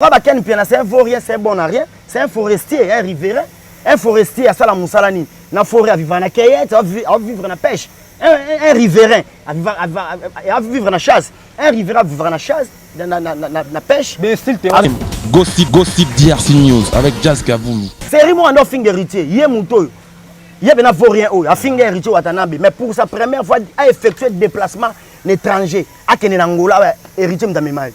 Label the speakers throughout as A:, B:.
A: C'est un vaurien, c'est un bon à rien, c'est un forestier, un riverain. Un forestier à Salam Moussalani, dans la forêt, à vivre en cueillette, à vivre en pêche. Un riverain, à vivre en chasse. Un riverain à vivre en chasse, dans la pêche.
B: Gossip DRC News avec Jazz Kaboulou.
A: C'est Rimo Ando Finger héritier. Il y a Mouto. Il y a un vaurien, il y a Finger héritier Watanabe. Mais pour sa première fois, il a effectué des déplacements étrangers. À Kenenangola, héritier Mdamemai.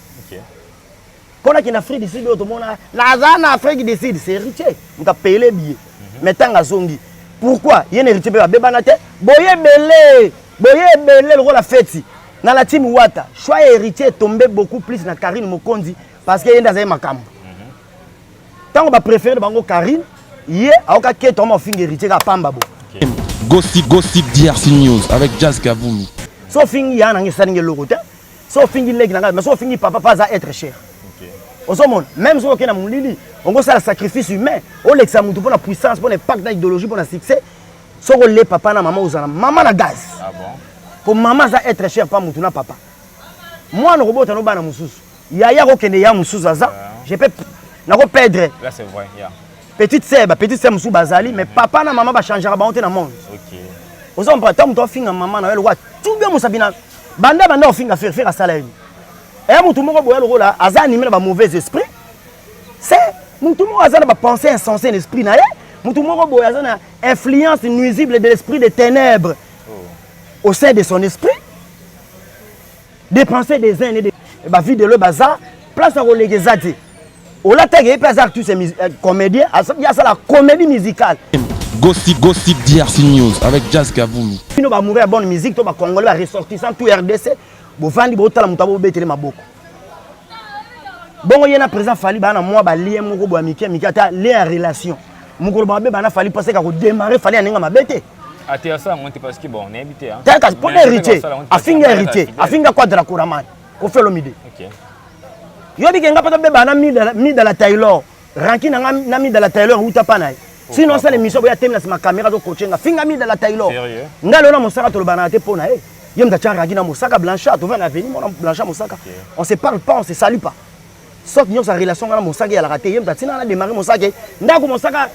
A: Quand on a en Afrique du Sud, en Afrique du Sud, c'est héritier. On a payé les billets. Mais tant à Zongi. Pourquoi? Il y a un héritier de Bébanate. Boye belé le rôle à fête. Dans la team Ouata, choix héritier est tombé beaucoup plus dans Karine Mokondi parce qu'il y a dans un macam. Tant on va préférer Karine, il y a un qui est tombé en fin héritier à Pambabo.
B: Gossip DRC News avec Jazz Kaboulou.
A: Sauf qu'il y a un saling le route. Sauf qu'il y a un mais sauf qu'il papa pas à être cher. Même si on a un sacrifice humain, on a pour la puissance, pour l'impact d'idéologie, pour le succès. Si on a papa et maman, maman a gaz. Pour maman, ça être cher, pas mon papa. Moi, le robot, il y a je peux perdre.
C: Là, c'est vrai.
A: Petite sœur, Moussou Bazali, mais papa et maman va changer la dans le monde. Vous avez un temps où maman a tout bien, Banda, on finit à faire un salaire. Et tout le monde a animé un mauvais esprit. C'est tout le monde a pensé insensé l'esprit. Tout le monde a influence nuisible de l'esprit des ténèbres au sein de son esprit. Dépenser des uns et des vie de le bazar, place à reléguer Zadi. Au latin, il y a tous ces comédiens, il y a la comédie musicale.
B: Gossip DRC News avec Jazz Kaboulou.
A: Si on va mourir à bonne musique, on va congolais, ressortissant tout RDC. Bon, il y a un président Fali, il y a un lien relation. Il y a Fali parce qu'il a démarré Fali à bête.
C: Parce que bon, on est habité.
A: Pour l'héritier, à finir héritier, à finir quoi de la Kouraman, au fait l'homme. Il y a des gens qui ont mis de la Taylor, Rankin n'a mis de la Taylor ou Tapanaï. Sinon, c'est l'émission où il y a une caméra de coaching, il y a mis de la Taylor. Il y a un monstre qui a pour naï. Il y a un Moussaka Blanchard, on va venir, Blanchard Moussaka. On ne se parle pas, on ne se salue pas. Sauf que sa relation avec Moussaka, elle a raté. Il y a démarré Moussaka. Moussaka,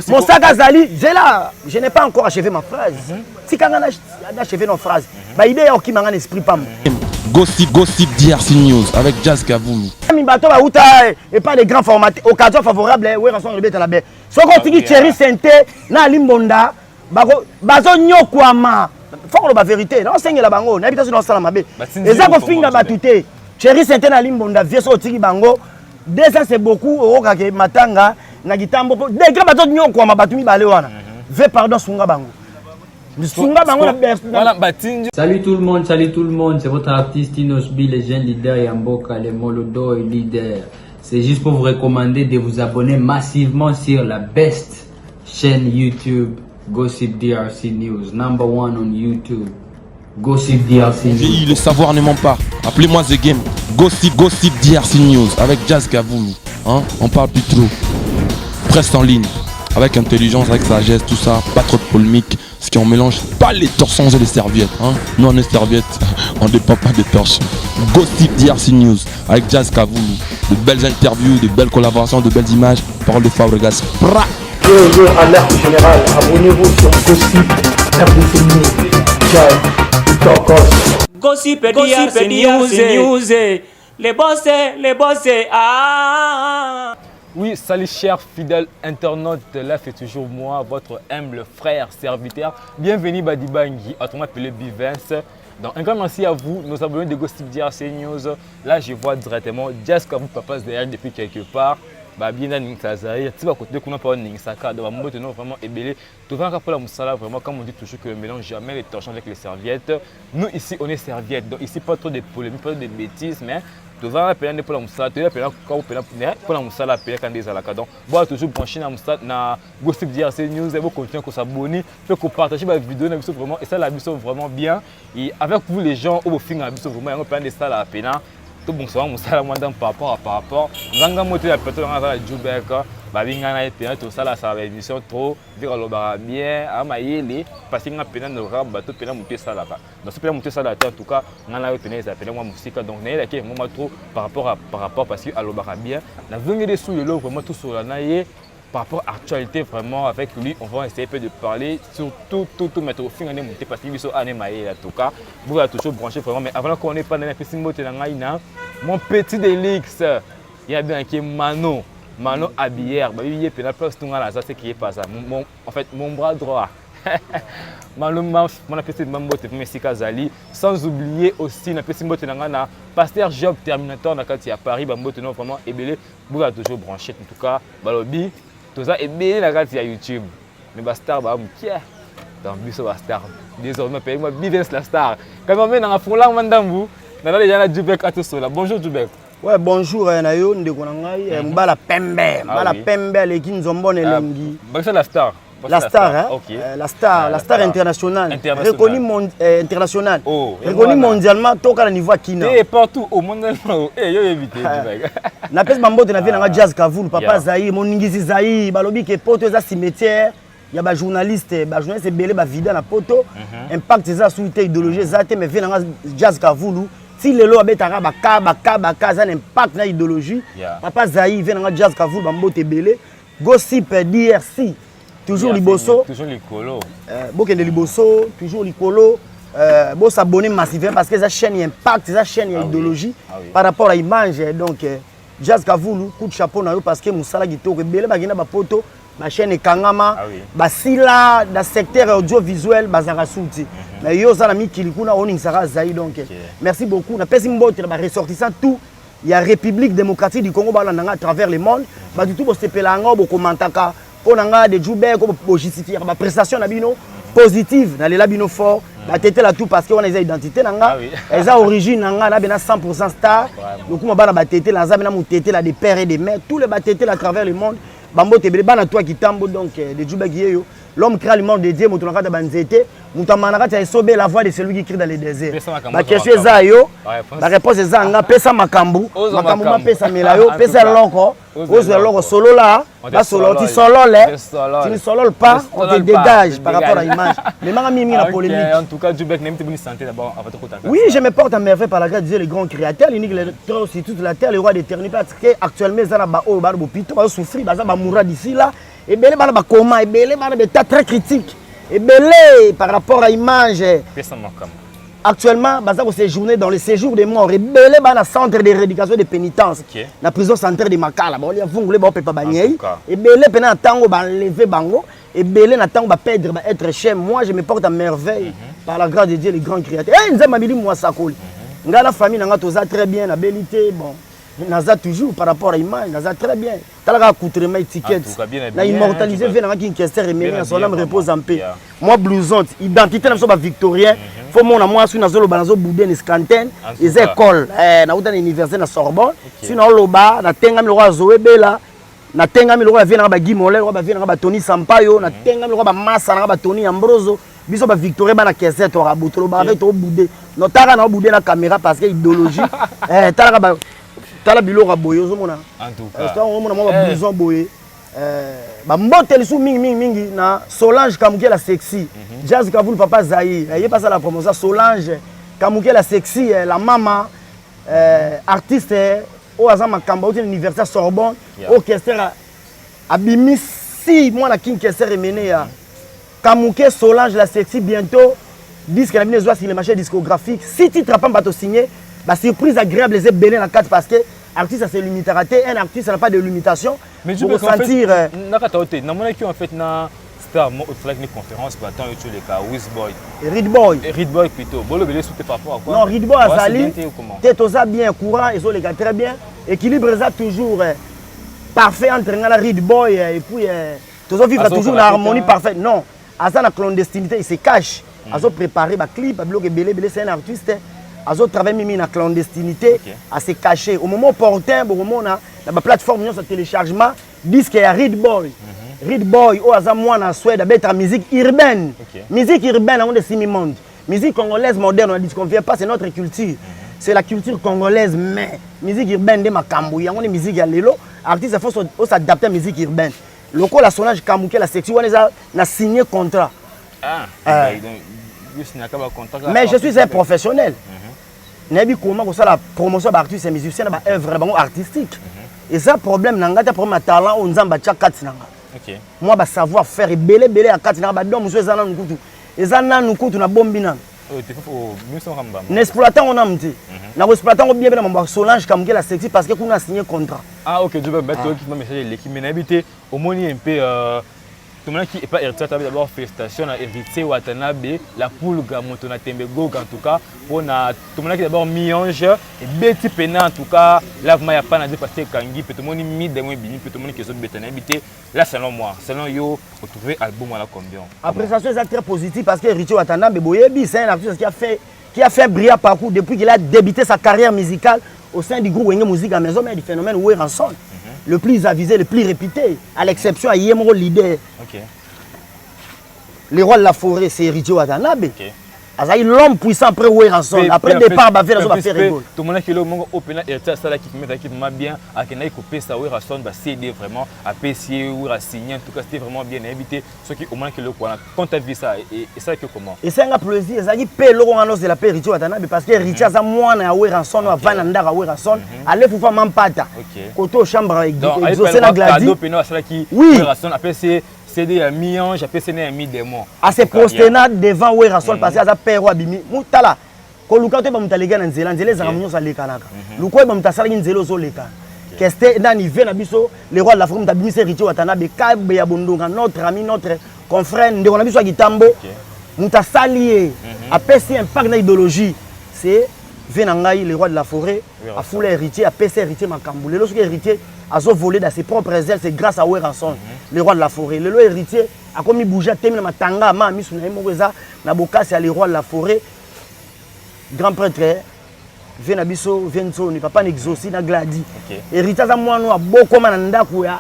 A: Moussaka Zali, je n'ai pas encore achevé ma phrase. Si quelqu'un a achevé nos phrases, l'idée est qu'il m'a un esprit pas.
B: Gossip DRC News avec Jazz Kaboulou.
A: Et pas les grands formats, occasion favorable, oui, on rebête à la baie. Ce qu'on dit, Thierry Sainté, na Limbonda, bazo nyokwama. Faut que la vérité, non, c'est la bango, n'habite sur la mabe. Et ça, qu'on finit à touté. Thierry Sainté na Limbonda, vieux sorti bango. Deux ans, c'est beaucoup, au kake matanga, nagitambo. Des grands bateaux nyokwama, batumi balewana. Ve pardon, sunga bango.
D: Salut tout le monde, c'est votre artiste Inosbi, les jeunes leaders Yamboka, les Molodo et leaders. C'est juste pour vous recommander de vous abonner massivement sur la best chaîne YouTube, Gossip DRC News, number 1 on YouTube. Gossip DRC News.
B: Le savoir ne ment pas. Appelez-moi The Game. Gossip DRC News avec Jazz Kaboulou. Hein? On parle plus trop. Presse en ligne. Avec intelligence, avec sagesse, tout ça, pas trop de polémique. Ce qui on mélange pas les torsons et les serviettes. Hein? Nous on est serviettes, on ne dépend pas des torsions. Gossip DRC News avec Jazz Kaboulou. De belles interviews, de belles collaborations, de belles images. Parole de Fabregas.
E: Yo, alerte générale, abonnez-vous sur Gossip RDC News. Ciao,
F: Gossip DRC News. Les boss, ah.
C: Oui, salut chers fidèles internautes, là c'est toujours moi, votre humble frère, serviteur. Bienvenue Badibangi, autrement appelé Bivens. Donc un grand merci à vous, nos abonnés de Gossip DRC News. Là je vois directement Jazz Kaboulou passe derrière depuis quelque part. Bien dans Ningsazaï, tu vas côté qu'on a pas Ningsaka, donc moi maintenant vraiment ébélé. Tout va pour la moussala vraiment comme on dit toujours que ne mélange jamais les torchons avec les serviettes. Nous ici on est serviettes, donc ici pas trop de polémiques, pas trop de bêtises, mais tu vas appeler pour la moussala, tu vas appeler pour la moussala appeler quand des alaka. Donc bon toujours brancher la moussala na Gossip DRC News et vous continuez à s'abonner, fait que partager ma vidéo na biso vraiment et ça la biso vraiment bien et avec vous les gens au fin la biso vraiment on peut des ça la peine. Tout bon soir, mon salam par rapport. Nanga moté la personne dans la Djoubeka. babingana et puis tout ça là ça va émission trop dire le bien à maïli parce que nga pena no ramba to pena muté ça là donc ce pena muté ça là en tout cas ngana yo pena ça pena moi musique donc né là qui moi trop par rapport parce que alo bien na venir des sous le lot vraiment tout sur la naie par rapport à l'actualité vraiment avec lui on va essayer un peu de parler sur tout mettre au fin année monter parce qu'il sont année maïli en tout cas vous allez toujours brancher vraiment mais avant qu'on n'est pas dans la piscine moté na ngaina mon petit délix il y a bien qui Mano Abière, il y a plein de choses ça c'est qui est pas ça. En fait, mon bras droit. Mano mon appétit mambo te Messika Zali, sans oublier aussi na petit mbote na Pasteur Job Terminator na kati à Paris, bambote non vraiment ebelé, vous allez toujours brancher en tout cas, balobi, tout ça ebelé na kati à YouTube. Mais Bastar ba mkia. Dans biso Bastar. Désormais paye-moi Bivens la star. Quand on met dans la foulard mandambu, na là déjà na Dubek atosola. Bonjour Dubek.
A: Ouais, bonjour Nayo, ndeko na ngai, mbala pembe, mbala pembe leki nzombo elengi.
C: C'est la star.
A: La star, hein?
C: Okay.
A: La star internationale. Reconnue internationale.
C: Oh,
A: reconnue mondialement, toka na niveau Kina.
C: Et partout au monde. Eh, yo éviter.
A: Na pesa mambote na vie na Jazz Kavulu, papa Zaï, mon ningisi Zaï, balobi ke poto eza cimetière. Il y a des journalistes belé ba vida na poto. Impact eza suite idéologie zate mais vie na Jazz Kavulu. Si les lois betara baka ça impact na idéologie. Papa Zaï vient dans Jazz Kavulu bambote belé. Gossip DRC toujours liboso.
C: Toujours licolo.
A: Bokende liboso, toujours licolo. Bon s'abonner massivement parce que ça chaîne impact, ça chaîne idéologie par rapport à image donc Jazz Kavulu coup de chapeau na yo parce que musala gitoko belé bagina ba poto. Ma chaîne est Kangama, basila dans secteur audiovisuel bazara souti. Mais yo za na mi kilikuna oning sara zaï donc. Merci beaucoup. Na pesi mbote ba ressortissant tout. Il y a République démocratique du Congo à travers le monde. Ba du tout bo sepelanga bo komantaka onanga de Djoubé ko justifier ba prestation na bino positive na lela bino fort. Ba tete la tout parce que on a des identités nanga. Eza origine nanga na bena 100% star. Donc kuma bana ba tete la za bena mu tete la des pères et des mères. Tous les ba tete à travers le monde. Bambo te bana toi qui tambo donc de Djoubé l'homme crée le monde dédié motonaka da banzete mutamana kati sobe la voix de celui qui crie dans les déserts ba question eza yo la réponse eza nga pesa makambu ma pesa melayo pesa lonko ozo lonko solo là ba solo ti solo le tu ne solo pas on te dégage par rapport à l'image mais manga mimi la polémique
C: en tout cas Djoubé n'aime bonne santé d'abord avant de contacter.
A: Oui, je me porte à merveille par la grâce de Dieu le grand créateur l'unique le trône sur toute la terre le roi d'éternité parce que actuellement ça ba o ba bopito ba souffrir ba mourra d'ici là. Et belé bana ba comment et belé bana d'état très critique et belé par rapport à image actuellement baza ko séjourner dans le séjour des morts et belé bana centre de rééducation de pénitence la prison centre de Makala ba lia vungule ba pepa banyei et belé pena tango ba lever bango et belé na tango ba perdre ba être chez moi je me porte à merveille par la grâce de Dieu le grand créateur eh nzamba bili moi sakoli ngala famille nanga toza très bien la bellité bon naza toujours par rapport à l'image, naza très bien. Talaka accoutrement étiquette. Na immortalisé vient dans une question remédiée, son âme repose en paix. Moi blouson, identité na so ba victorien. Faut mon moi sur na zolo banazo boudin escanten, les écoles na uta université na Sorbonne. Sinon loba na tenga mi le roi Zoé Bela, na tenga mi le roi vient na ba Guy Mollet, roi ba vient na ba Tony Sampaio, na tenga mi le roi ba Massa na ba Tony Ambroso. Biso ba victorien ba na caisse to raboto ba avec to boudé. Notara na boudé la caméra parce que idéologie. Talaka ba tala biloko boye ozomona
C: en tout cas
A: on mona moi blouson boye ba mboteli sou mingi na Solange Kamuke la sexy Jazz Kavulu papa Zaï il passe à la promotion Solange Kamuke la sexy la maman artiste au azama kamba au université Sorbonne orchestre abimisi moi na Kinshasa remené ya Kamuke Solange la sexy bientôt disque la venez voir sur les marchés discographiques si titre pas bato signé. La surprise agréable les béné dans 4 parce que artiste c'est limité un artiste n'a pas de limitation
C: mais je peux sentir nakataote na mona qui en fait na star mo au une conférence ba tant yo les cas Wizboy Reed Boy plutôt bolo belé sous par rapport à quoi
A: non Reed Boy azali tête osa bien courant ils ont les gars très bien équilibre ça toujours parfait entre la Reed Boy et puis tous vivre toujours la harmonie parfaite non à ça la clandestinité il se cache à so préparer ba clip bloc belé c'est un artiste Azo travaille même dans la clandestinité, à se cacher. Au moment opportun, au moment na la plateforme de téléchargement, disque à Reed Boy. Reed Boy, au hasard moi na Suède, d'être musique urbaine. Musique urbaine, on est semi-monde. Musique congolaise moderne, on ne dit qu'on vient pas, c'est notre culture. C'est la culture congolaise, mais musique urbaine de Makambu, on est musique à l'élo. artiste il faut s'adapter à la musique urbaine. Le coup la Solange Kamouké la section on a signé contrat. Mais je suis un professionnel. N'ai comment que ça la promotion d'artistes et musiciens na œuvre artistique. Et ça problème nanga problème talent on nzamba tcha katinanga. Moi ba savoir faire belé à katinanga ba dom zo ezana nkutu. Ezana nkutu na bombina. N'exploitant on a mti. Na exploitant on bien na Solange Kamouké la section parce que qu'on a signé contrat.
C: Ah OK, je vais mettre qui m'a message l'équipe mais habité au moni un peu tout le monde qui est pas héritier d'abord félicitations à héritier Watanabe la poule Gamoto na Tembego en tout cas on a tout le monde qui d'abord Mionge et Betty Pena en tout cas là il y a pas na parce que Kangi peut tout le monde mis des moins bini peut tout le monde qui sont béton habité là selon moi selon yo retrouver album à la combien
A: appréciation est très positive parce que héritier Watanabe Boyebi c'est un artiste qui a fait briller parcours depuis qu'il a débuté sa carrière musicale au sein du groupe Wenge Musique à Maison mais du phénomène Oueranson. Le plus avisé, le plus réputé, à l'exception à Yemro Leader. Le roi de la forêt, c'est héritier Watanabe. L'homme puissant après Oueranson. Après le départ, il va faire rigole.
C: Tout le monde qui est open héritier, ça qui met bien, à qui n'a coupé ça, Oueranson, va céder vraiment, à PCE, ou à signer. En tout cas, c'était vraiment bien invité. Ceux qui au moins qui le quoi, quand tu as vu ça, et ça que comment? Et
A: c'est un plaisir, ça qui paye le roi de la paix héritier Watanabe parce que héritier, ça moi, à Oueranson, à Vananda, à Oueranson, allez pour faire Mampata. Côté aux chambres, exaucer la gladie.
C: Oui. Après, c'est à mi-ange, après c'est un mi-démon.
A: À ces prostenades devant Oueranson, parce que ça père ou abimi. Moutala. Quand Luka te bamta lega na nzela, nzela za ramunyo sa lekanaka. Luka bamta sala nzela zo leka. Qu'est-ce dans niveau na biso, le roi de la forêt mta bimi héritier Watanabe kabe ya bondonga notre ami notre confrère ndeko na biso Gitambo. Mta salié. Après c'est impact na idéologie. C'est Venangai, le roi de la forêt, a foulé héritier, a PC héritier Makamboulé. Lorsque héritier a volé dans ses propres ailes, c'est grâce à Oueranson, le roi de la forêt. Le héritier a commis bouger, terminé ma tanga, ma mis na Moureza, na boka c'est le roi de la forêt. Grand prêtre, Venabiso, Venso, ni papa n'exaucé na gladi. Héritier a moi no a beaucoup mananda kuya.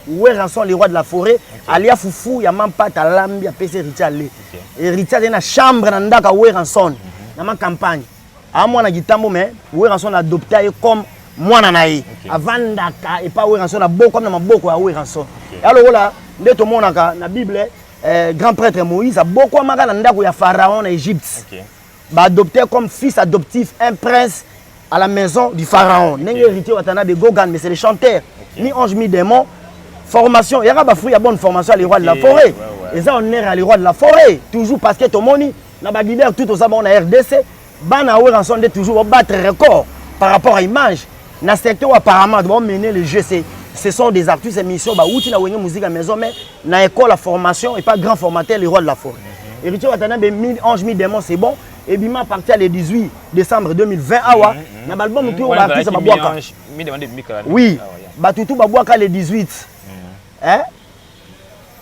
A: Oueranson, le roi de la forêt, alia foufou, ya man pas ta lambi, a PC héritier allé. Héritier a na chambre nanda ka Oueranson, na ma campagne. À moi na Gitambo mais Oueranson a adopté comme moi naï avant d'aka et pas Oueranson a beaucoup comme na beaucoup à Oueranson. Alors là dès tout monde na Bible grand prêtre Moïse a beaucoup maka ndako ya pharaon en Égypte. Ba adopté comme fils adoptif un prince à la maison du pharaon. N'est héritier Watanabe Gogan mais c'est les chanteurs ni ange mi démon formation il y a ba fruit ya bonne formation à les rois de la forêt. Et ça on est à les rois de la forêt toujours parce que tout moni na ba leader tout ça on a RDC. Bana Oueranson de toujours battre record par rapport à l'image. Dans le secteur apparemment doit mener le jeu. Ce sont des artistes émissions bah outil na Wenge Musique à Maison mais na école la formation et pas grand formateur les rois de la forêt. Héritier Watanabe 11 000 démons c'est bon et bima partir le 18 décembre 2020 awa na album tout artiste ba boaka. Oui, ba tout ba boaka le 18. Hein?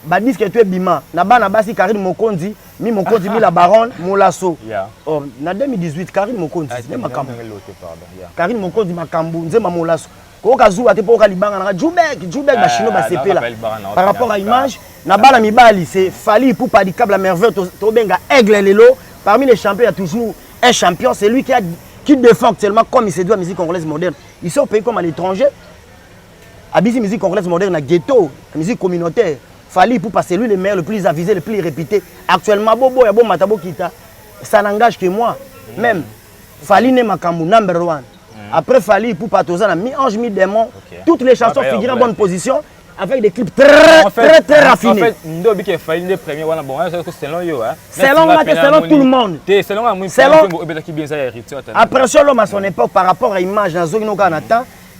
A: Ba disque tu bima na bana basi Karine Mokonzi mi Mokonzi mi la baronne Molasso. Oh na 2018 Karine Mokonzi ne makambu. Karine Mokonzi makambu nzema Molasso. Ko kazu ate po ka libanga na Jubek ba chino ba sepela. Par rapport à image na bana mibali c'est Fally Ipupa di câble la merveille to benga aigle lelo parmi les champions il y a toujours un champion c'est lui qui défend actuellement comme il se doit la musique congolaise moderne. Ici au pays comme à l'étranger Abisi musique congolaise moderne na ghetto, la musique communautaire. Fally Ipupa c'est lui le meilleur, le plus avisé, le plus réputé. Actuellement, Bobo et Bon Matabo Kita, ça n'engage que moi. Même Fally n'est Makambu, number one. Après Fally Ipupa, Tozana, mi-ange, mi-démon. Toutes les chansons figurent en bonne position avec des clips très raffinés. En fait,
C: Ndobi qui est Fally le premier, selon yo.
A: Selon tout le monde.
C: Selon
A: après sur l'homme à son époque par rapport à l'image,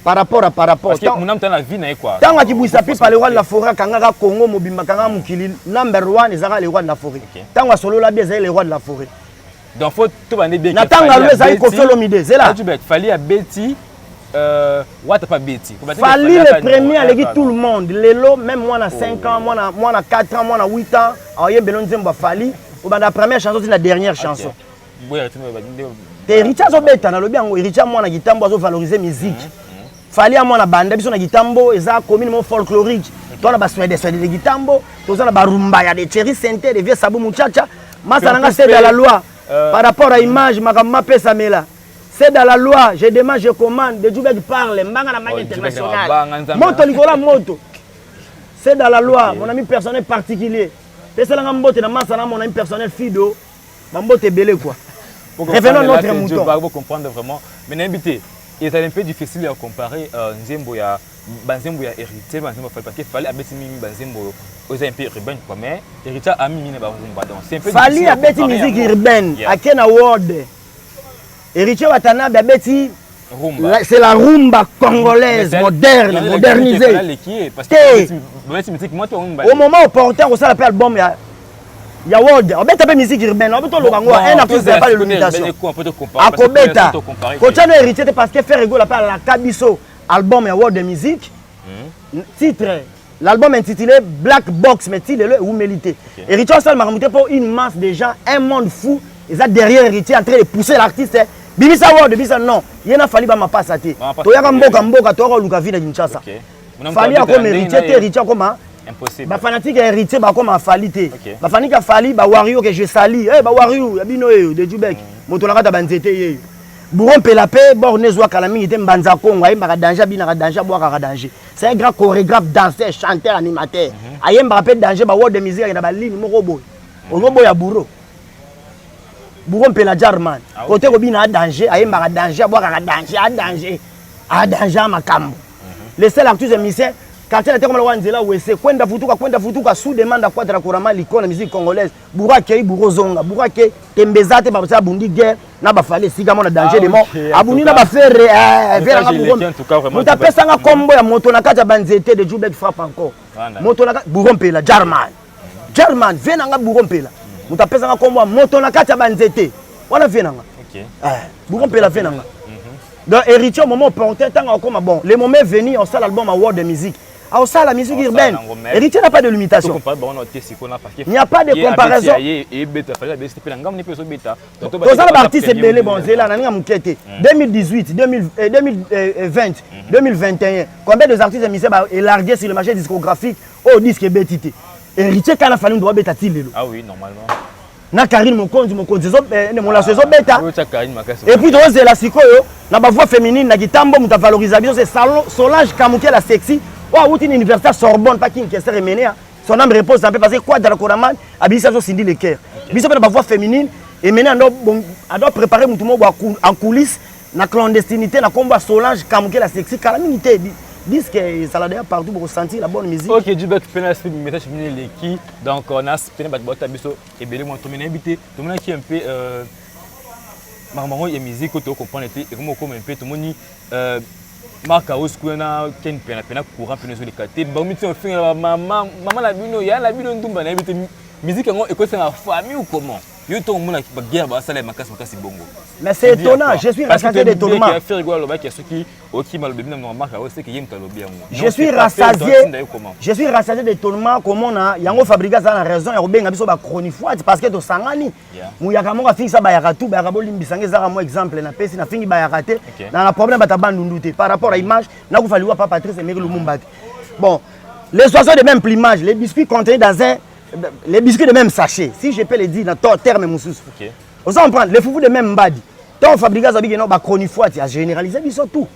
A: par rapport.
C: Parce que mon âme dans la vie n'est quoi.
A: Tant que vous savez par le roi de la forêt, Kangara Congo, Mobimba, Kangara Mukili, number one, ils ont les rois de la forêt. Tant que solo la bien, les rois de la forêt.
C: Donc faut tout bander bien.
A: Nathan Galwez a eu Kofiolomide, c'est là.
C: Fally à Betty, what pas Betty.
A: Fally le premier, avec tout le monde. Lelo, même moi à 5 ans, moi à 4 ans, moi à 8 ans, Aoye Belonzemba Fally. La première chanson, c'est la dernière chanson. Richard Zobeta, dans le bien, Richard moi à Gitambo, a valorisé musique. Fally à moi na banda biso na Gitambo eza communément folklorique to na baswede de Gitambo to na barumba ya de Thierry Sente de vieux Sabou Muchacha masa nanga c'est de la loi par rapport à image makamba pesa mela C'est dans la loi, je demande, je commande, de Djoubek parle, mbanga na manière internationale. Moto Nicolas Moto. C'est dans la loi, mon ami personnel particulier. Et c'est là que mon ami personnel Fido, Mambote belé quoi. Revenons à notre mouton.
C: Pour comprendre vraiment. Mais invité, il est un peu difficile à comparer Nzembo ya héritier, parce qu'il fallait abaisser Mimi Banzembo aux un peu urbain quoi, mais héritier a mis Mine Barumba donc c'est un peu difficile.
A: Fallait abaisser musique urbaine à Kena World. Héritier Watanabe abaisser c'est la rumba congolaise moderne, modernisée. Au moment opportun, on s'est appelé album. Il y a World. On met un peu musique urbaine. On met tout le bango. Un artiste n'a pas de limitation. À Kobeta. Quand tu as hérité, parce que faire rigolo appelle la Kabiso album et World de musique. Titre. L'album intitulé Black Box, mais titre le ou mélité. Héritier on s'est marmouté pour une masse de gens, un monde fou. Ils sont derrière héritier en train de pousser l'artiste. Bibisa World, Bibisa non. Il y a fallu ma passe à ti. Toyaka mboka mboka toyaka luka vida Kinshasa. Fali a comme héritier comme
C: impossible.
A: Ba fanatique héritier ba comme falité. Ba fanatique a fali ba Wario que je sali. Eh ba Wario yabino de Djoubek. Moto nakata banzete ye. Bourron Pelapé bornezwa kalami était mbanza Kongo ayemba danger bina danger boaka danger. C'est un grand chorégraphe, danseur, chanteur, animateur. Ayemba pe danger ba word de musique na ba ligne moko boy. Ozobo ya bourreau. Bourron Pela Jarman. Côté Robina a danger, ayemba danger boaka danger, a danger. A danger makambo. Les seuls acteurs et musiciens quand il était comme le Wanzela Wese, kwenda futuka sous demande à quoi de la courama l'icône musique congolaise. Bourake Bourozonga, Bourake Tembezate Babsa Bundi guerre, n'a pas fallu si gamon danger de mort. Abuni n'a pas fait vers Bourron. Vous tapez ça un combo à Motonaka Banzete de Djoubek frappe encore. Motonaka Bourron Pela Jarman. Jarman, venanga Bourron Pela. Vous tapez ça un combo à Motonaka Banzete. Voilà venanga. Bourron Pela venanga. Donc héritier au moment opportun tant comme bon, le moment est venu on sort l'album à World de musique. Ah, ça, la musique urbaine. Héritier n'a pas de limitation. Il n'y a pas de comparaison. Tous les artistes belés, bon, c'est là, 2018, 2020, 2021. Combien de artistes ont élargi sur le marché discographique au disque BTT. Héritier, quand la famille doit bêta.
C: Ah oui, normalement.
A: Na Karine Mokonzi, la saison bêta. Et puis, dans la sikoyo, na ba voix féminine, na gitambo, muta valorisation, c'est Solange Kamouké la sexy. Ou une université Sorbonne, pas qui est remenée. Son âme repose un peu parce que quoi dans la Coraman, Abissa Cindy le cœur. Abissa la voix féminine et maintenant elle doit préparer tout le monde en coulisses, la clandestinité, la combat Solange, Kamouké la sexy, calamité. Disent que ça l'a d'ailleurs partout pour ressentir la bonne musique.
C: Ok, Djoubek, tu peux nous faire un message qui donc on a fait un biso et bien moi tu m'as invité, tout le monde qui est un peu marmaron et musique que tu comprends et comment un peu tout le monde Marc Aouskouena, Ken Pena courant pour nous les quartiers. Bon, on fait maman la bino, il y a la bino ndumba na invité musique en écoute c'est la famille ou comment? Yo ton monde qui guerre ba sala makasi bongo.
A: Mais c'est étonnant, je suis rassasié d'étonnement.
C: Parce que faire rigolo ba qui ceux qui mal bébé dans Marc Aousk que yem talobi yango.
A: Je suis rassasié d'étonnement comment na yango fabriquer ça na raison ya obenga biso ba chronifoite parce que to sangani. Muyaka mo ka fixa ba ya tout ba ka bolimbisange za mo exemple na pesi na fingi ba ya raté na la problème ba tabandunduté par rapport à image na ko faliwa pas Patrice Emery Lumumba. Bon, les oiseaux de même plumage, les biscuits contenus dans un les biscuits de même sachet, si je peux le dire dans ton terme moussous. OK. On s'en prend les foufous de même badi. Ton fabricant ça dit non ba chronifoite, il a généralisé biso tout.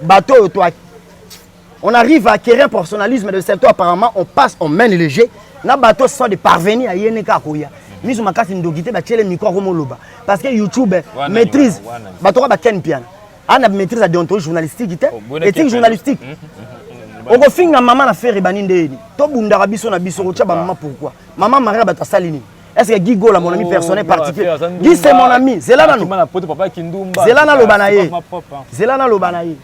A: Bateau toi. On arrive à acquérir un personnalisme de secteur apparemment on passe on mène léger. Na bateau sont de parvenir à yeneka koya. Misu makasi ndogité ba tchele micro comme loba parce que YouTube maîtrise bateau ba ken piano. Ana maîtrise la déontologie journalistique éthique journalistique. On finit maman na faire baninde to bundara biso na biso ko tchaba maman pourquoi maman Maria bata salini est-ce que Guy Gola mon ami personnel particulier Guy c'est mon ami c'est là na lobanaye c'est là na lobanaye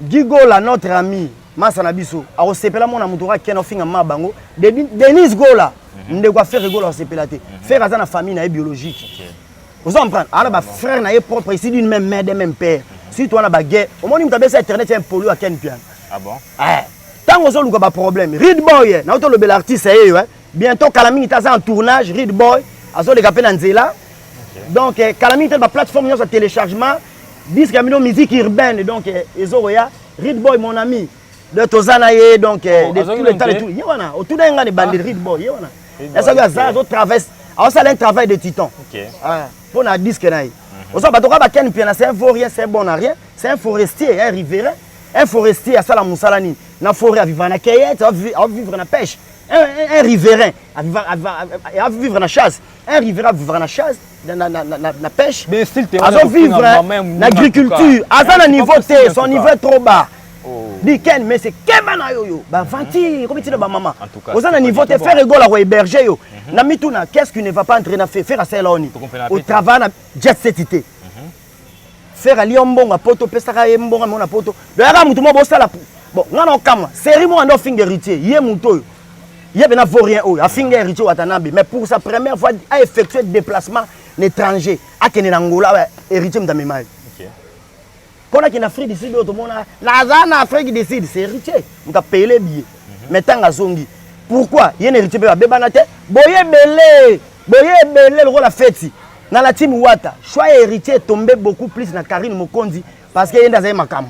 A: Guy Gola notre ami masa na biso a osepela mona mutura keno finga mabango Denise Gola ndeko a faire Gola osepela te faire azana famille na biologique vous en prendre ala ba frère na propre ici d'une même mère de même père si toi na ba guerre au monde mutabesa internet un polio à Ken Pian.
C: Ah bon?
A: Tant qu'on a pas problème. Reed Boy, nous avons l'artiste, bientôt Calamine est en tournage. Reed Boy, nous avons les Nzela. Donc Calamine est la plateforme de téléchargement. Disque de musique urbaine. Donc Reed Boy, mon ami. De Tozanaye, donc de tout le temps et tout. Il y a autour d'un des bandits Reed Boy. Il y a ça, un travail de titan. Pour un disque. Ozo batoka ba ken piana c'est un vaurien, c'est bon à rien, c'est un forestier, un riverain. Un forestier à sala musalani na forêt à vivre na cueillette, à vivre na pêche. Un riverain à vivre na chasse. Un riverain à vivre na chasse, na pêche.
C: Mais s'il te
A: à vivre na agriculture. À ça niveau T, son niveau est trop bas. Dit ken mais c'est kebana yo. Ba vanti, comme tu dis ba maman. Aux na niveau T faire rigolo à héberger yo. Na mituna, qu'est-ce qui ne va pas entrer na faire à ça là au travail na jet setité. Faire à Lyon, à Poto, Pessara, Mbonga, mon Poto. Le Ram, tout le monde, bon, non, non, comme série, moi, on a fait héritier. Il y a mon toy. Il y a bien rien, il y a fait héritier à Tanabe. Mais pour sa première fois, à effectuer des déplacements étrangers, à Kenangola, héritier de Mimai. Quand on a une Afrique d'ici, tout le monde a la Afrique d'ici, c'est héritier. On a payé les billets. Mais tant à Zongi. Pourquoi? Il y a un héritier à Bébanate. Boye belé, le rôle à fête. Dans la team Wata, choix héritier est tombé beaucoup plus dans Karine Mokondi parce qu'il y a des makam.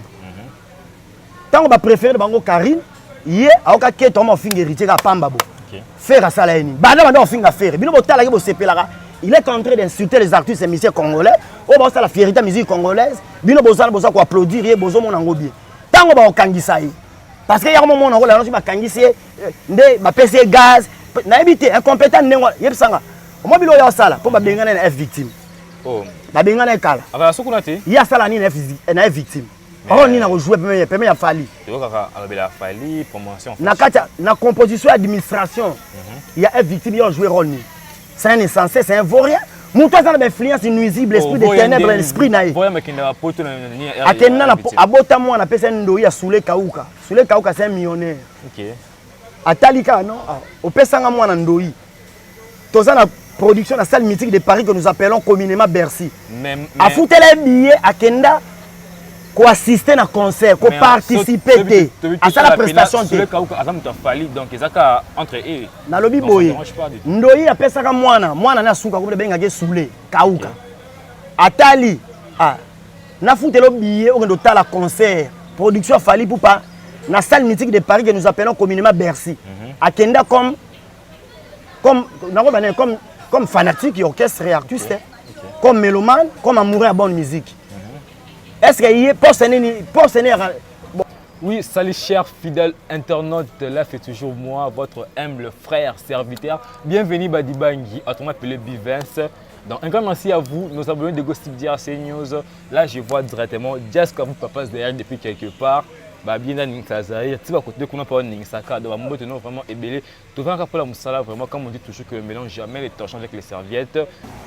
A: Tant qu'on va préférer bango Karine, il y a un cas qui est tombé en fin héritier à Pambabo. Faire à Salaini. Bana en fin à faire. Bino botala qui bosse pelara. Il est en train d'insulter les artistes et musiciens congolais. Au bout de la fierté musique congolaise, bino bozala boza ko applaudir et bozo mon ango bien. Tant qu'on va au Kangisai. Parce qu'il y a un moment où on a un Kangisai, ba PC gaz, na éviter incompétent nengo yebsanga. Moi, je suis là pour que je victime. Oh. Je suis là. Il y a ça, une victime. On a joué pour la Fali. Dans la composition d'administration, il y a une victime qui a joué rôle. C'est un insensé, c'est un vaurien. Mon toit a une influence nuisible, l'esprit des ténèbres, l'esprit naïf. À Botamou, on appelle ça un Ndoï à Soulé Kaouka. Soulé Kaouka, c'est un millionnaire. À Talika, non? Au Pessanga, moi, on a Ndoï. Tout ça, production de la salle mythique de Paris que nous appelons communément Bercy. À foutre les billets à Kenda, qu'on assister à un concert, qu'on participer à la prestation.
C: Donc, ils entre eux.
A: Dans le biboye, Ndoyi appelle ça comme moi, na souka comme ben ngage soulé, kauka. Atali, na foutre les billets au total à concert, production Fali pour pas la salle mythique de Paris que nous appelons communément Bercy. À Kenda comme fanatique et orchestre et artiste, comme mélomane, comme amoureux à bonne musique. Est-ce qu'il y a pour
C: Oui, salut chers fidèles internautes, là c'est toujours moi, votre humble frère serviteur. Bienvenue Badibangi, autrement appelé Bivens. Donc un grand merci à vous, nos abonnés de Gossip DRC News. Là je vois directement Jazz comme papa derrière depuis quelque part. Bien dans Ninkazari, tu vas côté qu'on a pas Ninsaka, donc mon botte non vraiment ébélé. Tu vas pour la musala vraiment comme on dit toujours que le mélange jamais les torchons avec les serviettes.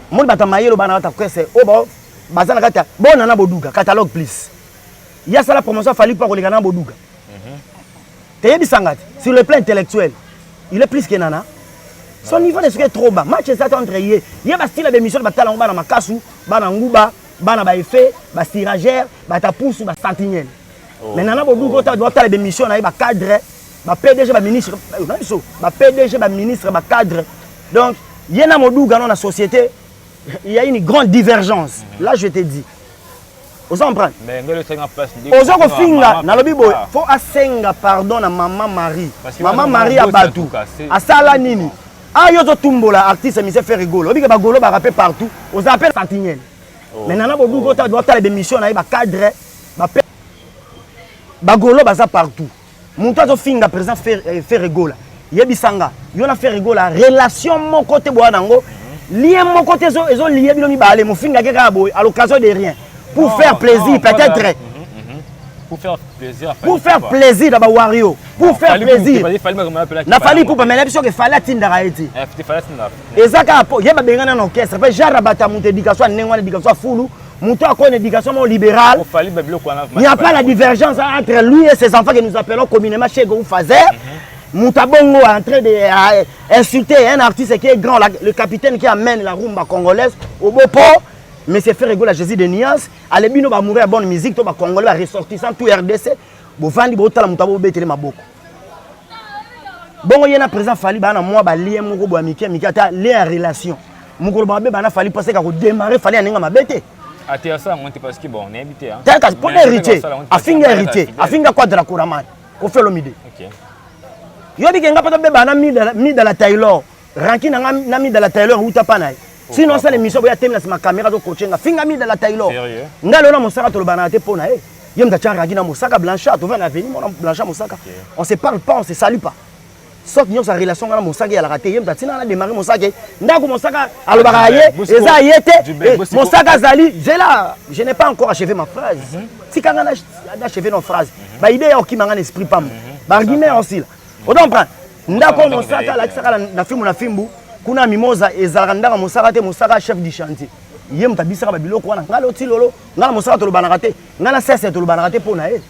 A: Mon batamaye le banana ta c'est oh bon bazana kata bon nana boduga catalogue plus. Il y a ça la promotion Fali pour les gana boduga. T'es bisangati sur le plan intellectuel, il est plus que nana. Son niveau est trop bas. Match ça entre hier. Il y a un style d'émission de batala on bana makasu, bana nguba, bana ba effet, ba tiragère, ba tapousu, ba sentinelle. Mais nana bodugo ta doit faire des missions na ba cadre, ba PDG ba ministre, ba PDG ba ministre ba cadre. Donc, il y a na moduga dans la société, il y a une grande divergence. Là je te dis. Vous comprenez? Mais ngelo senga place. Ozo ko finga na lobi boy, faut asenga pardon na maman Marie. Maman Marie a battu. Asala nini? Ah yo zo tumbola artiste mi se fait rigolo. Obi ke ba golo ba rapper partout. Ozo appelle sentinelle. Mais nana bodugo ta doit faire des missions na ba cadre, ba bagolo baza partout. Mon tozo finga présent fait rigola. Yebisanga, yona fait rigola relation mon côté boanango, lien mon côté zo lié bilomi balé mon finga keka boy à l'occasion de rien pour faire plaisir peut-être. Pour faire plaisir d'aba Wario, pour faire plaisir. Na fali pour mais l'impression que fallait tindara été. Et ça ka yeba bengana na orchestre, pe jara bata monte éducation nengwa éducation fulu. Mon toit a une éducation libérale. Il n'y a pas la divergence entre lui et ses enfants que nous appelons communément chez Gou Fazer. Moutabongo est en train d'insulter un artiste qui est grand, le capitaine qui amène la rumba congolaise au beau port. Mais c'est fait rigoler à Jésus de Nias. Alebino va mourir à bonne musique, tout va congolais, ressortissant tout RDC. Bovandi Botala Moutabo Betele Maboko. Bon, il y a un présent Fali, il y a un lien, lien relation. Mon gars, Fali parce qu'il a démarré, Fali a bête.
C: À ça, parce que bon, on est invité.
A: Pour l'héritier, à finir héritier, à finir quoi de la Kouraman, on fait l'omide. Il y a des gens qui ont mis de la Taylor, Rankin n'a mis de la Taylor ou Tapanaï. Sinon, c'est l'émission où il y a thème ma caméra de coaching. Fingami de la Taylor. Ngalona Moussaka to le banate pour nae. Yem da Tcharagina Moussaka Blanchard. Tu vas la venir, mon Blanchard Moussaka. On se parle pas, on se salue pas. Sauf que sa relation avec Moussaka, elle a raté. Yem da Tina a démarré Moussaka. Ndaku Moussaka, Alobaraye, Eza Yete, Moussaka Zali. Je n'ai pas encore achevé ma phrase. Si quand on a achevé nos phrases, bah idée est qui m'a un esprit pas. Bah argument aussi. On comprend. Ndaku Moussaka, la film na filmbu. Kuna mimosa ezalanda Moussaka te Moussaka chef du chantier. Yem tabisa ba biloko wana ngalo tilolo ngala Moussaka to lobana raté ngala cesse to lobana raté pour nae.